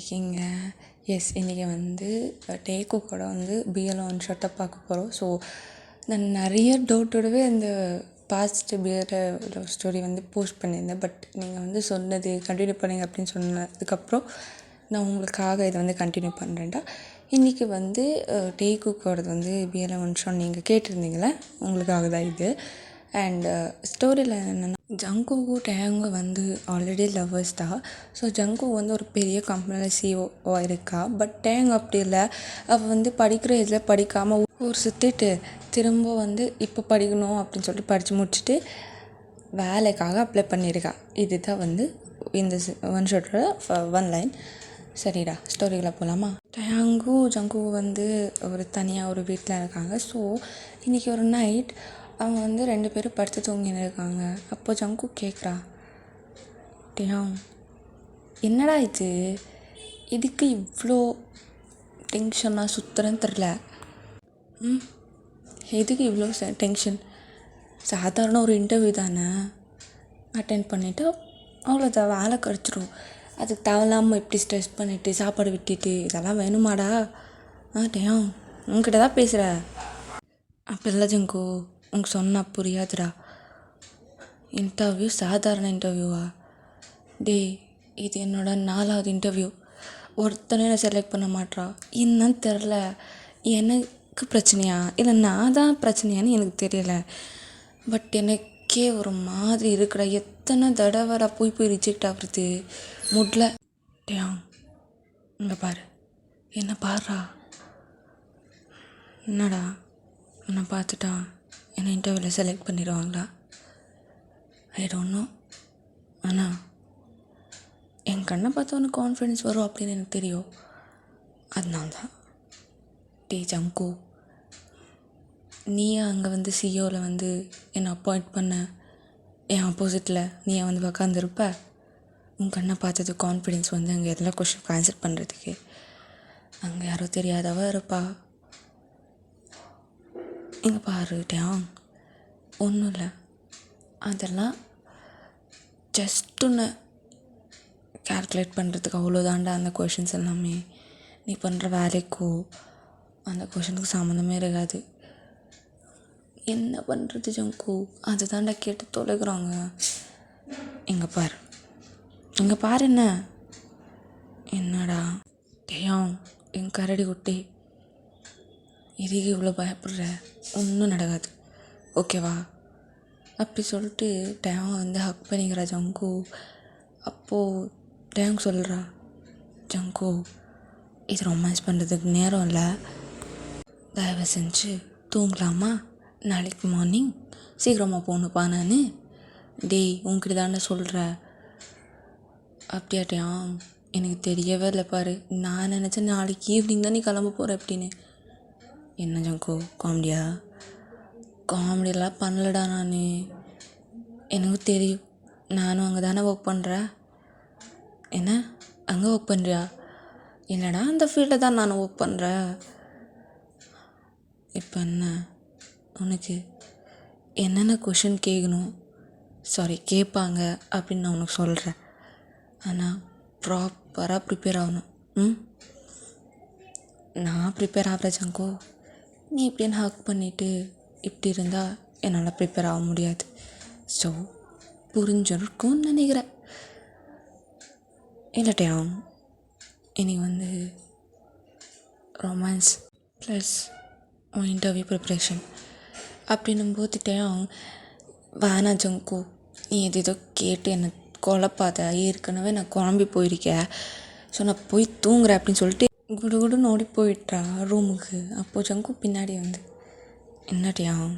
இருக்கீங்க? எஸ், இன்றைக்கி வந்து டேக்கு கூட வந்து பிஎல் ஒன் ஷாட்டை பார்க்க போகிறோம். ஸோ நான் நிறைய டவுட்டோடவே அந்த பாஸ்ட் பியர் லவ் ஸ்டோரி வந்து போஸ்ட் பண்ணியிருந்தேன். பட் நீங்கள் வந்து சொன்னது கண்டினியூ பண்ணுங்க அப்படின்னு சொன்னதுக்கப்புறம் நான் உங்களுக்காக இதை வந்து கண்டினியூ பண்ணுறேன்டா. இன்றைக்கி வந்து டேக்குக்கோடது வந்து பிஎல் ஒன் ஷாட் நீங்கள் கேட்டிருந்தீங்களே, உங்களுக்காக தான் இது. அண்ட் ஸ்டோரியில் என்னென்னா, ஜங்குக்கும் டேங்கும் வந்து ஆல்ரெடி லவ்வர்ஸ் தான். ஸோ ஜங்கு வந்து ஒரு பெரிய கம்பெனியில் சிஓவாக இருக்கா. பட் டேங் அப்படி இல்லை. அவள் வந்து படிக்கிற இதில் படிக்காமல் ஊர் சுற்றிட்டு திரும்ப வந்து இப்போ படிக்கணும் அப்படின்னு சொல்லிட்டு படித்து முடிச்சுட்டு வேலைக்காக அப்ளை பண்ணியிருக்கா. இதுதான் வந்து இந்த ஒன் ஷாட்டோட ஒன் லைன். சரிடா, ஸ்டோரியில் போகலாமா? டேங்கும் ஜங்குவும் வந்து ஒரு தனியாக ஒரு வீட்டில் இருக்காங்க. ஸோ இன்றைக்கி ஒரு நைட் அவங்க வந்து 2 பேரும் படுத்து தூங்கின்னு இருக்காங்க. அப்போ ஜங்கு கேட்குறா, டேங் என்னடா இது, இதுக்கு இவ்வளோ டென்ஷனாக சுற்றுறேன்னு தெரில. எதுக்கு இவ்வளோ டென்ஷன்? சாதாரண ஒரு இன்டர்வியூ தானே, அட்டென்ட் பண்ணிவிட்டு அவ்வளோதான், வேலை கிடச்சிரும். அதுக்கு தேவையில்லாமல் இப்படி ஸ்ட்ரெஸ் பண்ணிவிட்டு சாப்பாடு விட்டுட்டு இதெல்லாம் வேணுமாடா? டேங் உங்ககிட்ட தான் பேசுகிற. அப்போ இல்லை ஜங்கு, உங்க சொன்னால் புரியாதுடா. இன்டர்வியூ சாதாரண இன்டர்வியூவா? இது என்னோட 4வது இன்டர்வியூ. ஒருத்தனே நான் செலக்ட் பண்ண மாட்றா. என்னன்னு தெரில. எனக்கு பிரச்சனையா இல்லை நான் தான் பிரச்சனையான்னு எனக்கு தெரியலை. பட் எனக்கே ஒரு மாதிரி இருக்கிற. எத்தனை தடவை போய் ரிஜெக்ட் ஆகுறது முடியல. டேங் இங்கே பாரு, என்ன பாருடா. என்னடா, என்னை பார்த்துட்டா என்னை இன்டர்வியூவில் செலக்ட் பண்ணிடுவாங்களா? I don't know. ஆனால் என் கண்ணை பார்த்து உனக்கு கான்ஃபிடென்ஸ் வரும் அப்படின்னு எனக்கு தெரியும். அதனால தான். ஜங்கு, நீயே அங்கே வந்து சிஓவில் வந்து என்னை அப்பாயிண்ட் பண்ண என் ஆப்போசிட்டில் நீயே வந்து உக்காந்துருப்ப. உன் கண்ணை பார்த்தது கான்ஃபிடென்ஸ் வந்து அங்கே எல்லாம் கொஷனுக்கு ஆன்சர் பண்ணுறதுக்கு. அங்கே யாரோ தெரியாதவ இருப்பா. இங்கே பாரு டேங், ஒன்றும் இல்லை, அதெல்லாம் ஜஸ்ட் ஒன்று கால்குலேட் பண்ணுறதுக்கு அவ்வளோதாண்டா. அந்த கொஷின்ஸ் எல்லாமே நீ பண்ணுற வேலைக்கோ அந்த கொஷனுக்கு சம்மந்தமே இருக்காது. என்ன பண்ணுறது ஜங்கு, அதை தாண்டா கேட்டு தொலைகிறாங்க. இங்கே பாரு, இங்கே பாரு. என்னடா டேங், என் கரடி குட்டி, இதுக்கு இவ்வளோ பயப்படுற? ஒன்றும் நடக்காது, ஓகேவா? அப்படி சொல்லிட்டு டேங் வந்து ஹக் பண்ணிக்கிறா ஜங்கு. அப்போது டேங் சொல்கிறா, ஜங்கு இது ரொமான்ஸ் பண்ணுறதுக்கு நேரம் இல்லை, தயவு செஞ்சு தூங்கலாமா? நாளைக்கு மார்னிங் சீக்கிரமாக போகணுப்பா நான். உங்ககிட்ட தானே சொல்கிறேன். அப்படியா டேங், எனக்கு தெரியவே இல்லை பாரு. நான் நினச்சேன் நாளைக்கு ஈவினிங் தான் நீ கிளம்ப போகிற அப்படின்னு. என்ன ஜங்கு, காமெடியெல்லாம் பண்ணலடா நான். எனக்கு தெரியும், நானும் அங்கே தானே ஒர்க் பண்ணுறேன். என்ன, அங்கே ஒர்க் பண்ணுறியா? என்னடா, அந்த ஃபீல்டில் தான் நான் ஒர்க் பண்ணுறேன். இப்போ என்ன, உனக்கு என்னென்ன கொஷின் கேட்பாங்க அப்படின்னு நான் உனக்கு சொல்கிறேன். ஆனால் ப்ராப்பராக ப்ரிப்பேர் ஆகணும். நான் ப்ரிப்பேர் ஆகிறேன் ஜங்கு. நீ இப்படின்னு ஹக் பண்ணிவிட்டு இப்படி இருந்தால் என்னால் ப்ரிப்பேர் ஆக முடியாது. ஸோ புரிஞ்சிருக்கும்னு நினைக்கிறேன். இல்லை டேங், இன்றைக்கி வந்து ரொமான்ஸ் ப்ளஸ் உன் இன்டர்வியூ ப்ரிப்ரேஷன் அப்படின்னும்போது டேங் வேணா ஜங்கு, நீ எதோ கேட்டு என்னை குழப்பாத. ஏற்கனவே நான் குழம்பி போயிருக்கேன். ஸோ நான் போய் தூங்குறேன் அப்படின்னு சொல்லிட்டு குடுகுடுன்னு ஓடி போயிட்டா ரூமுக்கு. அப்போது ஜங்கு பின்னாடி வந்து, என்ன டேங்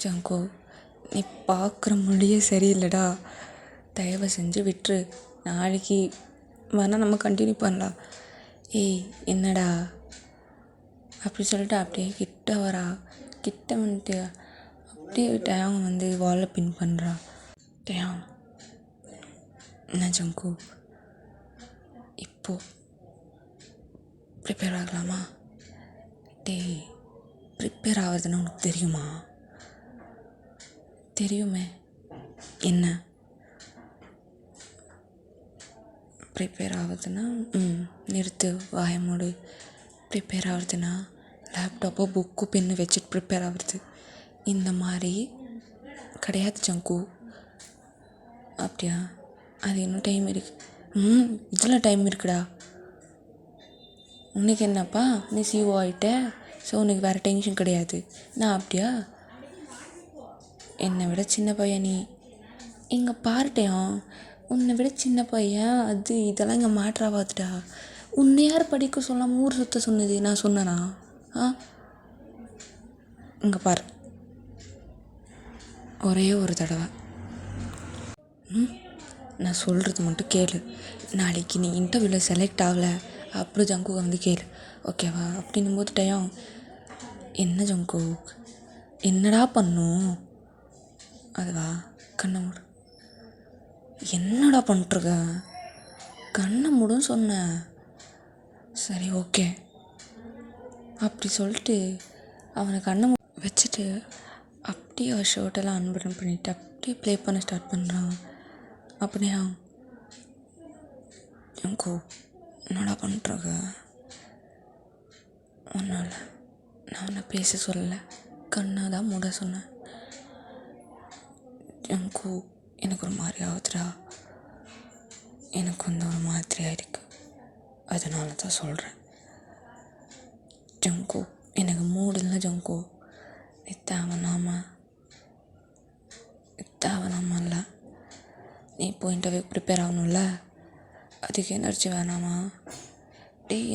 ஜங்கு, நீ பார்க்குற மொழியே சரியில்லைடா, தயவு செஞ்சு விட்டுரு. நாளைக்கு வேணால் நம்ம கண்டினியூ பண்ணலாம். என்னடா அப்படி சொல்லிட்டு அப்படியே கிட்ட வரா. கிட்ட வந்துட்டு அப்படியே டேங் வந்து வாலை பின் பண்ணுறா. டேங் என்ன ஜங்கு, இப்போது ப்ரிப்பேர் ஆகலாமா? ப்ரிப்பேர் ஆகிறதுன்னு உனக்கு தெரியுமா? தெரியுமே. என்ன ப்ரிப்பேர் ஆகுதுன்னா நிறுத்து வாய மூடு. ப்ரிப்பேர் ஆகுதுன்னா லேப்டாப்போ புக்கு பென்னு வச்சுட்டு ப்ரிப்பேர் ஆகுறது. இந்த மாதிரி கிடையாது ஜங்கு. அப்படியா? அது இன்னும் டைம் இருக்குது. இதில் டைம் இருக்குடா. உனக்கு என்னப்பா, நீ சிஓ ஆகிட்ட, ஸோ உனக்கு வேறு டென்ஷன் கிடையாது. நான் அப்படியா? என்னை விட சின்ன பையன் நீ. இங்கே பாருட்டையும், உன்னை விட சின்ன பையன் அது இதெல்லாம் இங்கே மாற்றாவாதுடா. உன்னை யார் படிக்க சொல்லாமல் ஊர் சுற்ற சொன்னது? நான் சொன்னேனா? இங்கே பாரு, ஒரே ஒரு தடவை நான் சொல்கிறது மட்டும் கேளு. நாளைக்கு நீ இன்டர்வியூவில் செலக்ட் ஆகலை, அப்புறம் ஜங்குவை வந்து கேளு, ஓகேவா? அப்படின்னும் போது டைம் என்ன ஜங்கு, என்னடா பண்ணும்? அதுவா, கண்ணை மூடு. என்னடா பண்ணிட்டுருக்க? கண்ணை மூடுன்னு சொன்னேன். சரி ஓகே. அப்படி சொல்லிட்டு அவனை கண்ணை வச்சுட்டு அப்படியே அவர் ஷர்ட்டெல்லாம் அன்பட்டன் பண்ணிவிட்டு அப்படியே ப்ளே பண்ண ஸ்டார்ட் பண்ணுறான். அப்படியா ஜங்கு, என்னடா பண்ணிட்டுருக்க? ஒன்றும் இல்லை, நான் உன்னை பேச சொல்லலை, கண்ணை தான் மூட சொன்னேன். ஜங்கு, எனக்கு ஒரு மாதிரி ஆகுதுடா. எனக்கு வந்து ஒரு மாதிரியாக இருக்குது, அதனால தான் சொல்கிறேன். ஜங்கு, எனக்கு மூடு இல்லை ஜங்கு. நீ தேவைனாம இல்லை. நீ இப்போ இன்டர்வியூ ப்ரிப்பேர் ஆகணும்ல, அதுக்கு எனர்ஜி வேணாமா?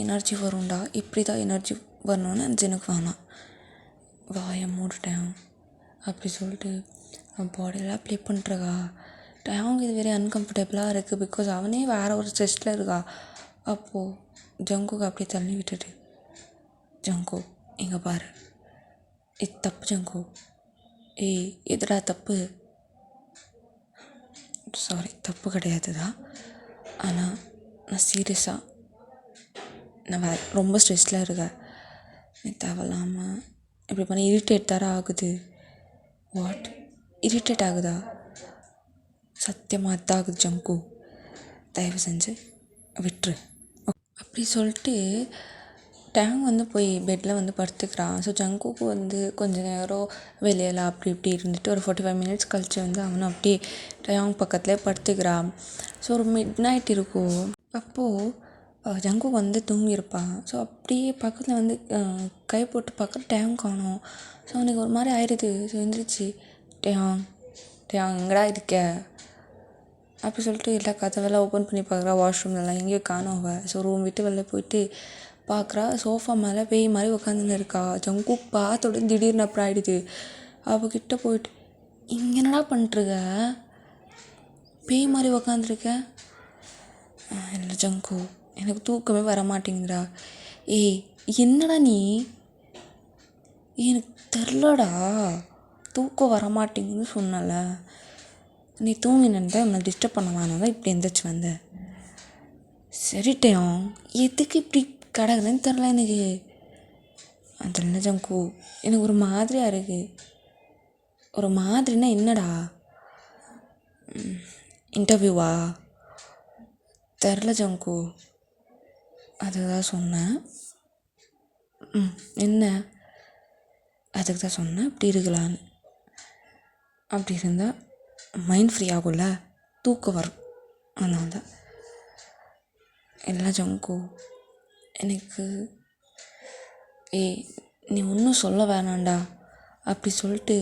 எனர்ஜி வரும்டா. இப்படி தான் எனர்ஜி வரணும்னு எனக்கு வேணாம். வாயை மூடிட்டேன். அப்படி சொல்லிட்டு அவன் பாடியெல்லாம் ப்ளே பண்ணுறக்கா. அவங்க இது வெரி அன்கம்ஃபர்டபுளாக இருக்குது, பிகாஸ் அவனே வேறு ஒரு ஸ்ட்ரெஸ்ஸில் இருக்கா. அப்போது ஜங்குக்கு அப்படியே தள்ளி விட்டுட்டு, ஜங்கு இங்கே பாரு, இது தப்பு ஜங்கு. எதுடா தப்பு? சாரி, தப்பு கிடையாது தான். ஆனால் நான் சீரியஸாக நான் ரொம்ப ஸ்ட்ரெஸ்ஸில் இருக்கேன். நீ தேவையில்லாமல் இப்படி பண்ணி இரிட்டேட் தர ஆகுது. வாட், இரிட்டேட் ஆகுதா? சத்தியமாக தான் ஆகுது ஜங்கு. தயவு செஞ்சு விட்டுரு. அப்படி சொல்லிட்டு டேங் வந்து போய் பெட்டில் வந்து படுத்துக்கிறான். ஸோ ஜங்குக்கு வந்து கொஞ்சம் நேரம் வெளியில் அப்படி இப்படி இருந்துட்டு ஒரு 45 மினிட்ஸ் கழித்து வந்து அவனும் அப்படியே டேங் பக்கத்துலேயே படுத்துக்கிறான். ஸோ ஒரு மிட் நைட் இருக்கும். அப்போது ஜங்கு வந்து தூங்கியிருப்பான். ஸோ அப்படியே பக்கத்தில் வந்து கை போட்டு பார்க்குற டேங் காணோம். ஸோ அவனுக்கு ஒரு மாதிரி ஆயிடுது. ஸோ எழுந்திரிச்சு, டேங் எங்கடா இருக்க அப்படி சொல்லிட்டு எல்லா கதவெல்லாம் ஓப்பன் பண்ணி பார்க்குறா. வாஷ்ரூம்லலாம் எங்கேயும் காணோம் அவள். ஸோ ரூம் விட்டு வெளில போயிட்டு பார்க்குறா, சோஃபா மேலே பேய் மாதிரி உட்காந்துன்னு இருக்கா. ஜங்கு பார்த்தோட திடீர்னு அப்புறம் ஆகிடுது. அவகிட்ட போயிட்டு, இங்கே என்னடா பண்ணிட்டுருக்க? பேய் மாதிரி உக்காந்துருக்க? இல்லை ஜங்கு, எனக்கு தூக்கமே வர மாட்டேங்குதுடா. என்னடா நீ? எனக்கு தெரிலடா, தூக்கம் வர மாட்டேங்குதுன்னு சொன்னல. நீ தூங்கினேன்டா, உன்னை டிஸ்டர்ப் பண்ண வேணாம் தான் இப்படி எந்திரிச்சு வந்த. சரிட்டையும், எதுக்கு இப்படி கிடக்குதுன்னு தெரில எனக்கு. அதில் ஜங்கு, எனக்கு ஒரு மாதிரியாக இருக்குது. ஒரு மாதிரின்னா என்னடா? இன்டர்வியூவா? தெரில ஜங்கு, அதுதான் சொன்னேன். என்ன? அதுக்கு தான் சொன்னேன் இப்படி இருக்கலான்னு. அப்படி இருந்தால் மைண்ட் ஃப்ரீ ஆகும்ல, தூக்கம் வரும், அதனால தான். எல்லாம் ஜங்கு, எனக்கு நீ ஒன்றும் சொல்ல வேணாண்டா அப்படி சொல்லிட்டு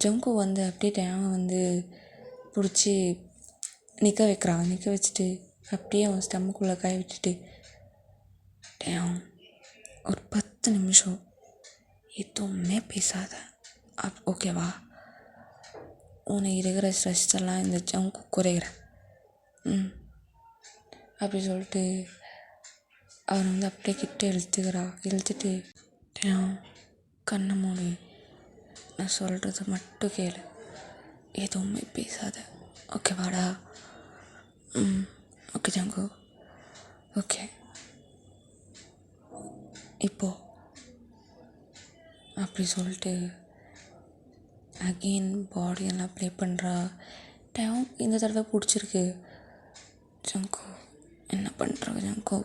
ஜங்கு வந்து அப்படியே டேங்கை வந்து பிடிச்சி நிற்க வைக்கிறான். நிற்க வச்சுட்டு அப்படியே அவன் ஸ்டம்முக்குள்ளே கை விட்டுட்டு, டேங் ஒரு 10 நிமிஷம் எதுவுமே பேசாத, ஓகேவா? உனக்கு இருக்கிற ஸ்ட்ரெஸ் எல்லாம் இந்த ஜங்கு குறைகிற. அப்படி சொல்லிட்டு அவனை வந்து அப்படியே கிட்ட இழுத்துட்டு, டேங் கண்ணை மூடி, நான் சொல்கிறது மட்டும் கேளு, எதுவுமே பேசாத, ஓகேவாடா? ஓகே ஜங்கு, ஓகே. இப்போது அப்படி சொல்லிட்டு அகெயின் பாடியெல்லாம் ப்ளே பண்ணுறா. டேங் இந்த தடவை பிடிச்சிருக்கு. ஜங்கு என்ன பண்ணுறது ஜங்கோ?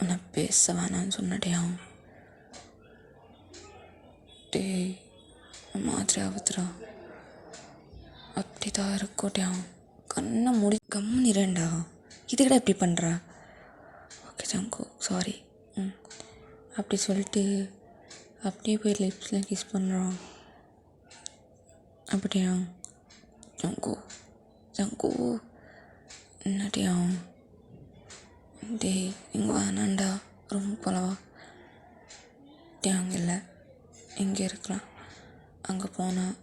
உன்னை பேச வேணான்னு சொன்னடியான். டேய் மாதிரி ஆகுதுடா. அப்படி தான் இருக்கோட்டியான். கண்ணை மூடி கம்முனிரேன்டா. இதுக்கடா இப்படி பண்ணுறா? ஓகே ஜங்கோ, சாரி. அப்படி சொல்லிட்டு அப்படியே போய் லிப்ஸில் கிஸ் பண்ணுறான். அப்படியா ஜங்கோ? ஜங்கோ என்னடியா? டேய் இங்கே வேணாண்டா, ரொம்ப போலவா? டே அங்கே இல்லை, இங்கே இருக்கலாம். அங்கே போனால்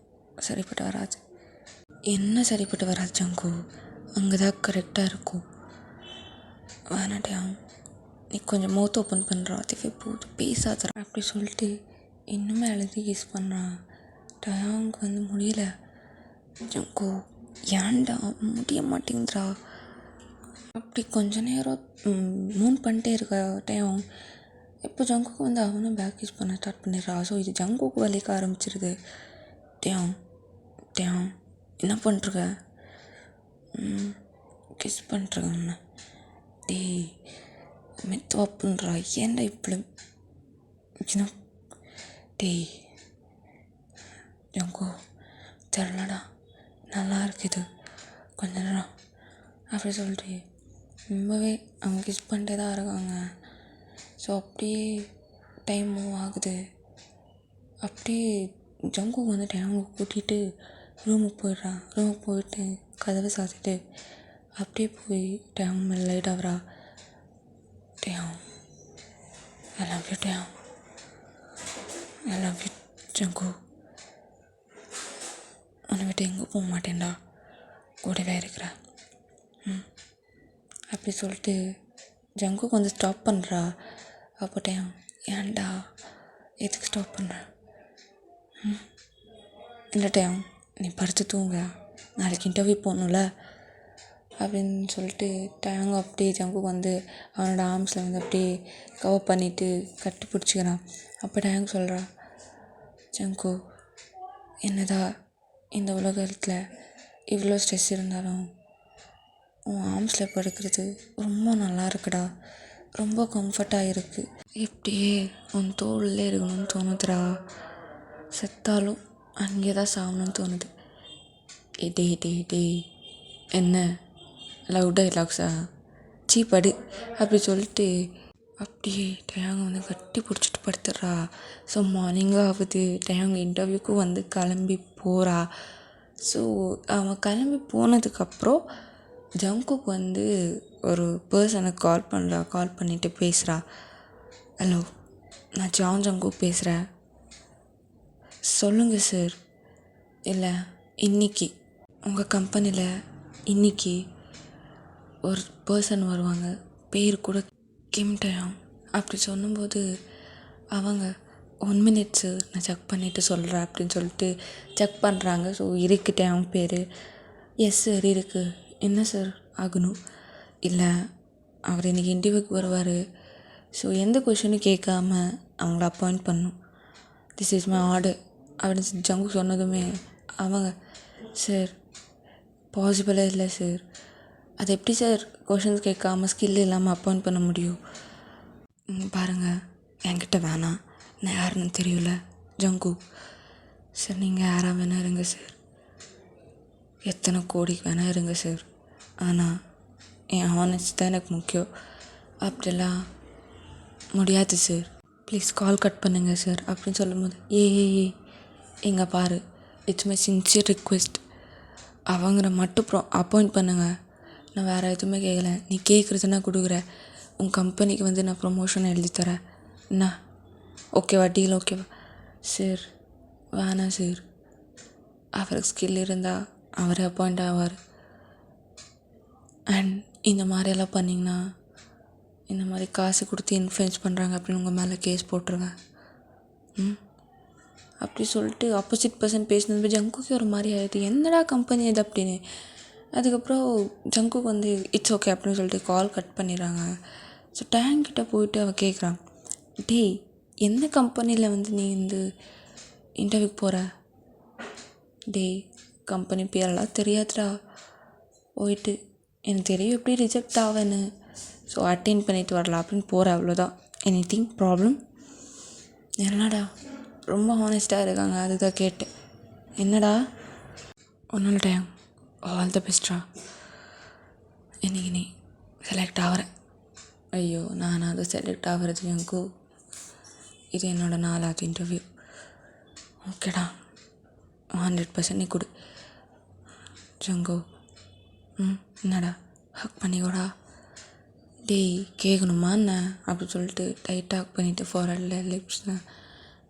சரிப்பட்டு வராது. என்ன சரிப்பட்டு வராது ஜங்கோ? அங்கே தான் கரெக்டாக இருக்கும். வேணாட்டியா, நீ கொஞ்சம் மவுத் ஓப்பன் பண்ணுறா. அதுவே போது, பேசாத அப்படி சொல்லிட்டு இன்னுமே எழுதி யூஸ் பண்ணுறான். டயாங்க்கு வந்து முடியல. ஜங்கோ ஏன்டா முடிய மாட்டேங்குதுடா. அப்படி கொஞ்ச நேரம் மூன் பண்ணிட்டே இருக்க டயம். இப்போ ஜங்குக்கு வந்து அவனும் பேக் யூஸ் பண்ண ஸ்டார்ட் பண்ணிடுறா. ஸோ இது ஜங்குக்கு வலிக்க ஆரம்பிச்சிருது. டயம் டயம் என்ன பண்ணுறங்க? கிஸ் பண்ணுறங்க உன்னை. டேய் மெத்துவா பண்ணுறா. ஏன்டா இப்படி சின்ன? டேய் ஜங்கோ தெரிலடா, நல்லா இருக்குது கொஞ்ச நேரம் அப்படி சொல்லிட்டு ரொம்பவே அவங்க கிஸ் பண்ணிட்டே தான் இருக்காங்க. ஸோ அப்படியே டைம் மூவ் ஆகுது. அப்படியே ஜங்குக்கு வந்து டைம் கூட்டிகிட்டு ரூமுக்கு போயிடுறான். ரூமுக்கு போயிட்டு கதவை சாத்திட்டு அப்படியே போய் டைம் லைட் ஆகிறா. Damn I love you damn, I love you ஜங்கு. உன்னை விட்டு எங்கே போக மாட்டேன்டா, கூடவே இருக்கிற. அப்படி சொல்லிட்டு ஜங்குக்கு வந்து ஸ்டாப் பண்ணுறா. அப்போ டைம் ஏன்டா எதுக்கு ஸ்டாப் பண்ணுற? இல்லை டைம் நீ படுத்து தூங்க, நாளைக்கு இன்டர்வியூ போகணும்ல அப்படின்னு சொல்லிட்டு டேங்கு அப்படியே ஜங்குக்கு வந்து அவனோட ஆர்ம்ஸில் வந்து அப்படியே கவர் பண்ணிவிட்டு கட்டி பிடிச்சிக்கிறான். அப்போ டேங்க் சொல்கிறா, ஜங்கு என்னதான் இந்த உலகத்தில் இவ்வளோ ஸ்ட்ரெஸ் இருந்தாலும் உன் ஆர்ம்ஸில் படுக்கிறது ரொம்ப நல்லா இருக்குடா, ரொம்ப கம்ஃபர்ட்டாக இருக்குது. இப்படியே உன் தோளில் இருக்கணும்னு தோணுதுடா. செத்தாலும் அங்கே தான் சாகணும்னு தோணுது. டே டே டே என்ன லவ் டைலாக்ஸா? சீப்படு அப்படி சொல்லிட்டு அப்படியே டயாங்க வந்து கட்டி பிடிச்சிட்டு படுத்துடுறா. ஸோ மார்னிங்காக ஆகுது. டயாங்க இன்டர்வியூக்கும் வந்து கிளம்பி போகிறா. ஸோ அவன் கிளம்பி போனதுக்கப்புறம் ஜங்குக்கு வந்து ஒரு பர்சனுக்கு கால் பண்ணுறா. கால் பண்ணிவிட்டு பேசுகிறா. ஹலோ, நான் ஜங்கு பேசுகிறேன். சொல்லுங்கள் சார். இல்லை இன்றைக்கி உங்கள் கம்பெனியில் இன்றைக்கி ஒரு பர்சன் வருவாங்க, பேர் கூட கிம் டயாங். அப்படி சொல்லும்போது அவங்க 1 minute சார், நான் செக் பண்ணிவிட்டு சொல்கிறேன் அப்படின்னு சொல்லிட்டு செக் பண்ணுறாங்க. ஸோ இருக்கு டயாங் பேர். எஸ் சார் இருக்குது. என்ன சார் ஆகணும்? இல்லை அவர் இன்றைக்கி இன்டர்வியூக்கு வருவார். ஸோ எந்த கொஷனும் கேட்காம அவங்கள அப்பாயிண்ட் பண்ணணும். திஸ் இஸ் மை ஆர்டர் அப்படின்னு ஜங்கு சொன்னதுமே அவங்க, சார் பாசிபிளாக இல்லை சார், அது எப்படி சார் கொஷின்ஸ் கேட்காம ஸ்கில் இல்லாமல் அப்பாயிண்ட் பண்ண முடியும்? பாருங்கள், என்கிட்ட வேணாம், நான் யாருன்னு தெரியல ஜங்கு. சார் நீங்கள் யாராக வேணா இருங்க சார், எத்தனை கோடி வேணா இருங்க சார், ஆனால் என் ஹானஸ்ட் தான் எனக்கு முக்கியம். அப்படிலாம் முடியாது சார், ப்ளீஸ் கால் கட் பண்ணுங்கள் சார் அப்படின்னு சொல்லும்போது, ஏ இங்கே பாரு, இட்ஸ் மை சின்சியர் ரிக்வெஸ்ட், அவங்கள மட்டும் அப்பாயிண்ட் பண்ணுங்கள். நான் வேறு எதுவுமே கேட்கல. நீ கேட்குறதுன்னா கொடுக்குற. உன் கம்பெனிக்கு வந்து நான் ப்ரொமோஷன் எழுதித்தரேன். என்ன ஓகேவா? டீல் ஓகேவா? சார் வேணாம் சார், அவருக்கு ஸ்கில் இருந்தால் அவரே அப்பாயிண்ட் ஆவார். அண்ட் இந்த மாதிரியெல்லாம் பண்ணிங்கன்னா, இந்த மாதிரி காசு கொடுத்து இன்ஃப்ளூயன்ஸ் பண்ணுறாங்க அப்படின்னு உங்கள் மேலே கேஸ் போட்டுருவேன். அப்படி சொல்லிட்டு ஆப்போசிட் பர்சன் பேசினது ஜங்குக்கு ஒரு மாதிரி ஆகிடுது. என்னடா கம்பெனி இது அப்படின்னு. அதுக்கப்புறம் ஜங்குக்கு வந்து இட்ஸ் ஓகே அப்படின்னு சொல்லிட்டு கால் கட் பண்ணிடுறாங்க. ஸோ டேங்கிட்ட போயிட்டு அவள் கேட்குறான், டேய் எந்த கம்பெனியில் வந்து நீ வந்து இன்டர்வியூக்கு போகிற? டேய் கம்பெனி பேரெல்லாம் தெரியாதுடா, போயிட்டு எனக்கு தெரியும் எப்படி ரிஜெக்ட் ஆவேன்னு. ஸோ அட்டென்ட் பண்ணிவிட்டு வரலாம் அப்படின்னு போகிறேன், அவ்வளோதான். Anything problem? என்னடா ரொம்ப ஹானஸ்ட்டாக இருக்காங்க, அதுதான் கேட்டேன். என்னடா ஒன்றும் டைம், ஆல் த பெஸ்ட்ரா. இன்றைக்கி நீ செலக்ட் ஆகிறேன். ஐயோ, நான் அதை செலக்ட் ஆகிறது எனக்கு இது என்னோடய 4வது இன்டர்வியூ. ஓகேடா, 100% நீ கொடு ஜங்கோ. என்னடா ஹக் பண்ணிக்கூடா. டேய் கேட்கணுமா என்ன அப்படி சொல்லிட்டு டைட்டாக ஹக் பண்ணிவிட்டு ஃபார்ஹெட்டில், லிப்ஸில்,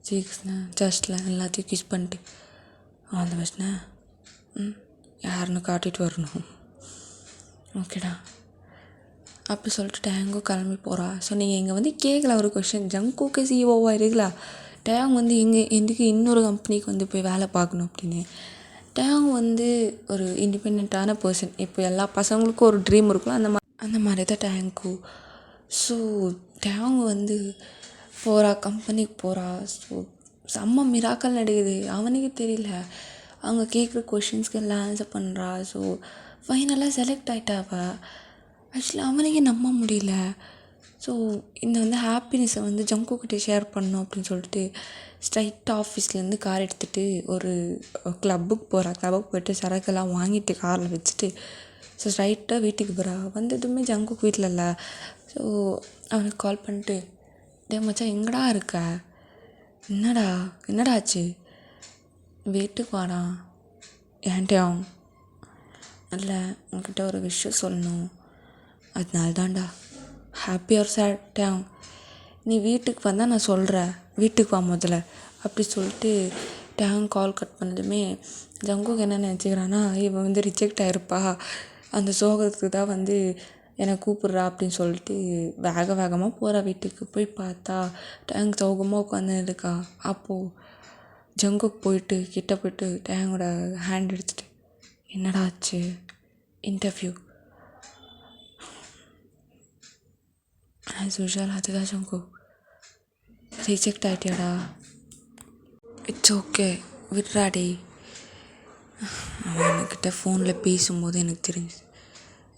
சீக்ஸில், செஸ்ட்டில் எல்லாத்தையும் கிஸ் பண்ணிட்டு ஆல் த பெஸ்ட்ண்ணே யாருன்னு காட்டிட்டு வரணும். ஓகேடா அப்படி சொல்லிட்டு டேங்கோ கிளம்பி போகிறா. ஸோ நீங்கள் இங்கே வந்து கேட்கல ஒரு கொஷின், ஜங்கோக்கு சிஇஓவாக இருக்குல்ல, டேங் வந்து எதுக்கு இன்னொரு கம்பெனிக்கு வந்து போய் வேலை பார்க்கணும் அப்படின்னு. டேங் வந்து ஒரு இண்டிபெண்ட்டான பர்சன். இப்போ எல்லா பசங்களுக்கும் ஒரு ட்ரீம் இருக்குல்ல, அந்த மாதிரி தான் டேங்க்கும். ஸோ டேங் வந்து போகிறா, கம்பெனிக்கு போகிறா. ஸோ செம்ம மிராக்கள் நடக்குது, அவனுக்கு தெரியல. அவங்க கேட்குற கொஷின்ஸ்க்கு எல்லாம் ஆன்சர் பண்ணுறா. ஸோ ஃபைனலாக செலக்ட் ஆகிட்டாவா. ஆக்சுவலி அவனுக்கே நம்ப முடியல. ஸோ இந்த வந்து ஹாப்பினஸை வந்து ஜங்கோக்கிட்ட ஷேர் பண்ணணும் அப்படின்னு சொல்லிட்டு ஸ்ட்ரைட்டாக ஆஃபீஸ்லேருந்து கார் எடுத்துகிட்டு ஒரு கிளப்புக்கு போகிறா. கிளப்புக்கு போய்ட்டு சரக்கெல்லாம் வாங்கிட்டு காரில் வச்சுட்டு ஸோ ஸ்ட்ரைட்டாக வீட்டுக்கு போகிறா. வந்ததுமே ஜங்கோக்கு வீட்டில் இல்லை. ஸோ அவனுக்கு கால் பண்ணிட்டு, டே மச்சான் எங்கடா இருக்க, என்னடா ஆச்சு, வீட்டுக்கு வாடா. ஏன்ட்டியாவும் இல்லை உன்கிட்ட ஒரு விஷயம் சொல்லணும், அதனால தான்டா. ஹாப்பி ஆர் சேட் டேங், நீ வீட்டுக்கு வந்தால் நான் சொல்கிறேன், வீட்டுக்கு வா முதல்ல அப்படி சொல்லிட்டு டேங் கால் கட் பண்ணதுமே ஜங்குக்கு என்ன நினச்சிக்கிறான்னா, இவன் வந்து ரிஜெக்ட் ஆகிருப்பா, அந்த சோகத்துக்கு தான் வந்து என்னை கூப்பிட்றா அப்படின்னு சொல்லிட்டு வேகமாக போகிறா வீட்டுக்கு. போய் பார்த்தா டேங் சோகமாக உட்காந்து இருக்கா. அப்போது ஜங்குக்கு போயிட்டு கிட்ட போய்ட்டு டேங்கோட ஹேண்ட் எடுத்துகிட்டு, என்னடா ஆச்சு, இன்டர்வியூ ஆஸ் யூஷுவல் அதுதான் ஜங்கு, ரிஜெக்ட் ஆகிட்டியாடா, இட்ஸ் ஓகே விட்றாடி. அவன் என்கிட்ட ஃபோனில் பேசும்போது எனக்கு தெரிஞ்சு,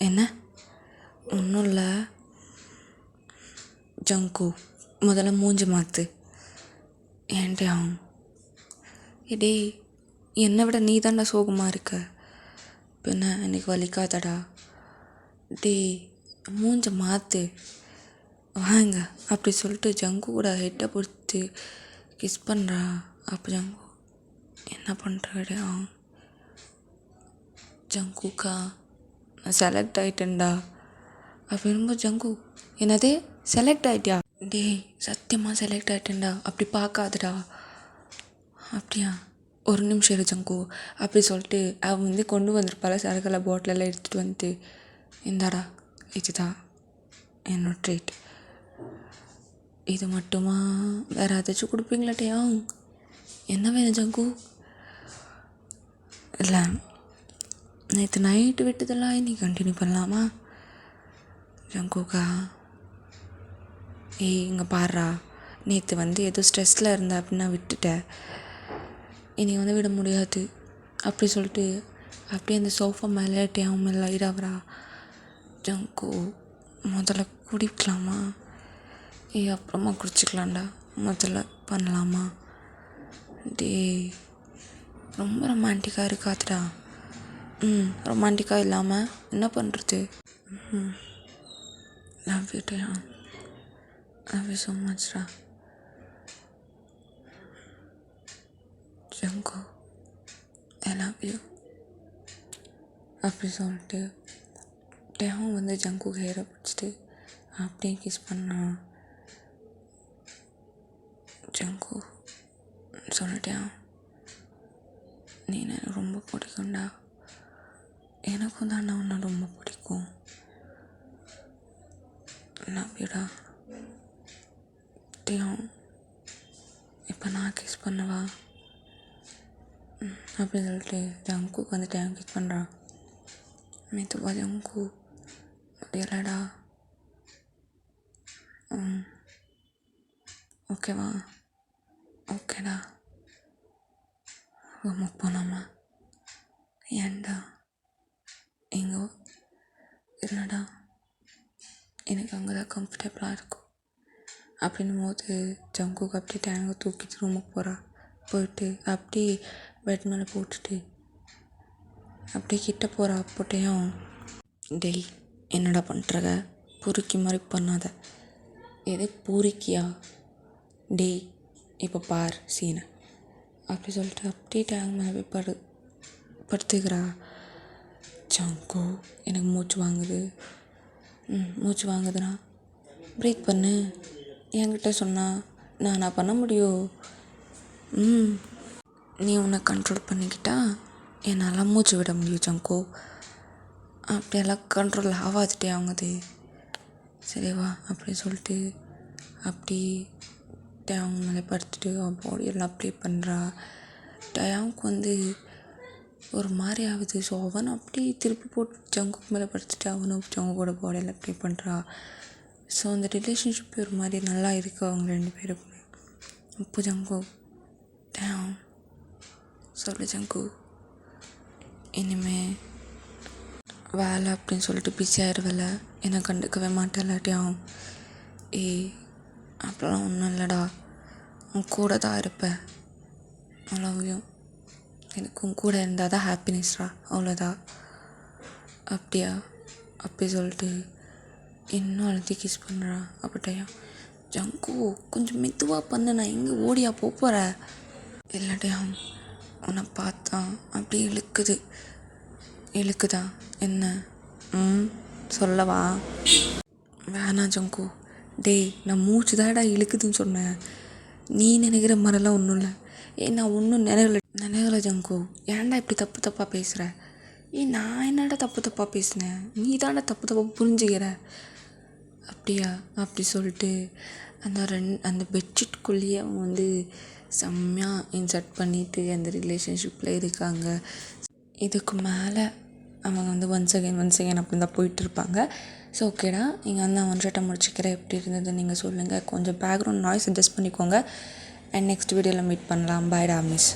என்ன ஒன்றும் இல்லை ஜங்கு, முதல்ல மூஞ்சி மாற்று. ஏன்ட்டு அவன், டே என்னை விட நீ தான்டா சோகமாக இருக்க, பின்ன எனக்கு வலிக்காதடா, டே மூஞ்ச மாற்று வாங்க அப்படி சொல்லிட்டு ஜங்கு கூட ஹெட்டை பிடிச்சி கிஸ் பண்ணுறா. அப்போ ஜங்கு என்ன பண்ணுறாடே அவன், ஜங்குக்கா நான் செலக்ட் ஆகிட்டேன்டா அப்படின்போ ஜங்கு, என்னதே செலக்ட் ஆகிட்டியா, டே சத்தியமாக செலக்ட் ஆகிட்டேன்டா அப்படி பார்க்காதடா. அப்படியா, ஒரு நிமிஷம் இரு ஜங்கு அப்படி சொல்லிட்டு அவன் வந்து கொண்டு வந்திருப்பாள் சரக்கெல்லாம் பாட்டிலெல்லாம் எடுத்துகிட்டு வந்துட்டு, இந்தாடா இதுதான் என்னோட ட்ரீட், இது மட்டுமா வேறு ஏதாச்சும் கொடுப்பீங்களாட்டையா, என்ன வேணும் ஜங்கு, இல்லை நேற்று நைட்டு விட்டதெல்லாம் இன்னைக்கு கண்டினியூ பண்ணலாமா ஜங்குக்கா. ஏய் இங்கே பாடுறா, நேற்று வந்து ஏதோ ஸ்ட்ரெஸ்ஸில் இருந்தேன் அப்படின்னா விட்டுட்டேன், இனி வந்து விட முடியாது அப்படி சொல்லிட்டு அப்படியே அந்த சோஃபா மேலே டேவும் மேலே இடாவரா. ஜங்கு முதல்ல குடிக்கலாமா, அப்புறமா குடிச்சிக்கலாம்டா, முதல்ல பண்ணலாமா, டே ரொம்ப ரொமான்டிக்காக இருக்காதுடா. ரொமான்டிக்காக இல்லாமல் என்ன பண்ணுறது. லவ் யூ டே, லவ் யூ ஸோ மச்டா ஜங்கு, ஐ லவ் யூ அப்படி சொல்லிட்டு டேவும் வந்து ஜங்கு ஹேரை பிடிச்சிட்டு அப்படியே கிஸ் பண்ணான். ஜங்கு சொல்லிட்டேன், நீ எனக்கு ரொம்ப பிடிக்கும்டா, எனக்கும் தான் உன்னை ரொம்ப பிடிக்கும், லவ் யூடா. டேவும் இப்போ நான் கிஸ் பண்ணவா அப்படின்னு சொல்லிட்டு ஜங்குக்கு வந்து டேம் கிஸ் பண்ணுறான். மெதுவா ஜங்கு, முடியலடா, ஓகேவா, ஓகேடா ரூமுக்கு போனாமா, ஏன்டா எங்கோ இல்லைடா எனக்கு அங்கே தான் கம்ஃபர்டபுளாக இருக்கும் அப்படின்னும் போது ஜங்குக்கு அப்படியே டேங்கை தூக்கிட்டு ரூமுக்கு போயிட்டு அப்படியே பெட் மேலே போட்டுட்டு அப்படியே கிட்ட போகிறா போட்டையும் டேய் என்னடா பண்ணுறக பொறுக்கி மாதிரி பண்ணாத. எது பொறுக்கியா? டேய் இப்போ பார் சீனை அப்படி சொல்லிட்டு அப்படியே டேங்க் மேலே போய் படுத்துக்கிறா. ஜங்கு எனக்கு மூச்சு வாங்குதுண்ணா ப்ரீத் பண்ணு என்கிட்ட சொன்னால் நான் பண்ண முடியும். நீ உன்னை கண்ட்ரோல் பண்ணிக்கிட்டா என்னால் மூச்சு விட முடியும் ஜங்கு. அப்படியெல்லாம் கண்ட்ரோல் ஆகாதுட்டே அவங்கது. சரிவா அப்படின்னு சொல்லிட்டு அப்படி டேங்க் மேலே படுத்துட்டு அவன் பாடியெல்லாம் அப்ளை பண்ணுறா. டேங்க்கு ஒரு மாதிரி ஆகுது. ஸோ அவன் அப்படி திருப்பி போட்டு ஜங்குக்கு மேலே படுத்துட்டு அவனும் ஜங்குவோட பாடியில் அப்ளை பண்ணுறா. ஸோ அந்த ரிலேஷன்ஷிப் ஒரு மாதிரி நல்லா இருக்குது அவங்க 2 பேருக்குமே. இப்போ ஜங்கு டேம் சொல்லு ஜங்கு இனிமே வேலை அப்படின்னு சொல்லிட்டு பிஸி ஆயிடுவேல என்னை கண்டுக்கவே மாட்டேன். அப்போலாம் ஒன்றும் இல்லைடா உன் கூட தான் இருப்பேன். அவ்வளோவையும் எனக்கு உன் கூட இருந்தால் தான் ஹாப்பினஸ்டா அவ்வளோதான். அப்படியா அப்படி சொல்லிட்டு இன்னும் அழுத்தி கிஸ் பண்ணுறா. அப்படியா ஜங்கு கொஞ்சம் மெதுவாக பண்ணு நான் எங்கே ஓடியா போகிற இல்லைடையா உன்னை பார்த்தா அப்படி இழுக்குதா என்ன சொல்லவா? வேணாம் ஜங்கு. டேய் நான் மூச்சு தான்டா இழுக்குதுன்னு சொன்னேன். நீ நினைக்கிற மாதிரிலாம் ஒன்றும் இல்லை. நான் ஒன்றும் நினைக்கல ஜங்கு. ஏன்டா இப்படி தப்பாக பேசுகிற? நான் என்னடா தப்பாக பேசினேன்? நீ தான்டா தப்பாக புரிஞ்சுக்கிற. அப்படியா அப்படி சொல்லிட்டு அந்த பெட்ஷீட்குள்ளேயே அவங்க செம்மையாக இன்சர்ட் பண்ணிவிட்டு அந்த ரிலேஷன்ஷிப்பில் இருக்காங்க. இதுக்கு மேலே அவங்க ஒன்ஸ் அகெயின் அப்படி தான் போயிட்டுருப்பாங்க. ஸோ ஓகேடா நீங்கள் நான் ஒன் ஷாட்டை முடிச்சுக்கிறேன். எப்படி இருந்தது நீங்கள் சொல்லுங்கள். கொஞ்சம் பேக்ரவுண்ட் நாய்ஸ் அட்ஜஸ்ட் பண்ணிக்கோங்க. அண்ட் நெக்ஸ்ட் வீடியோவில் மீட் பண்ணலாம். பாய்டா மிஸ்.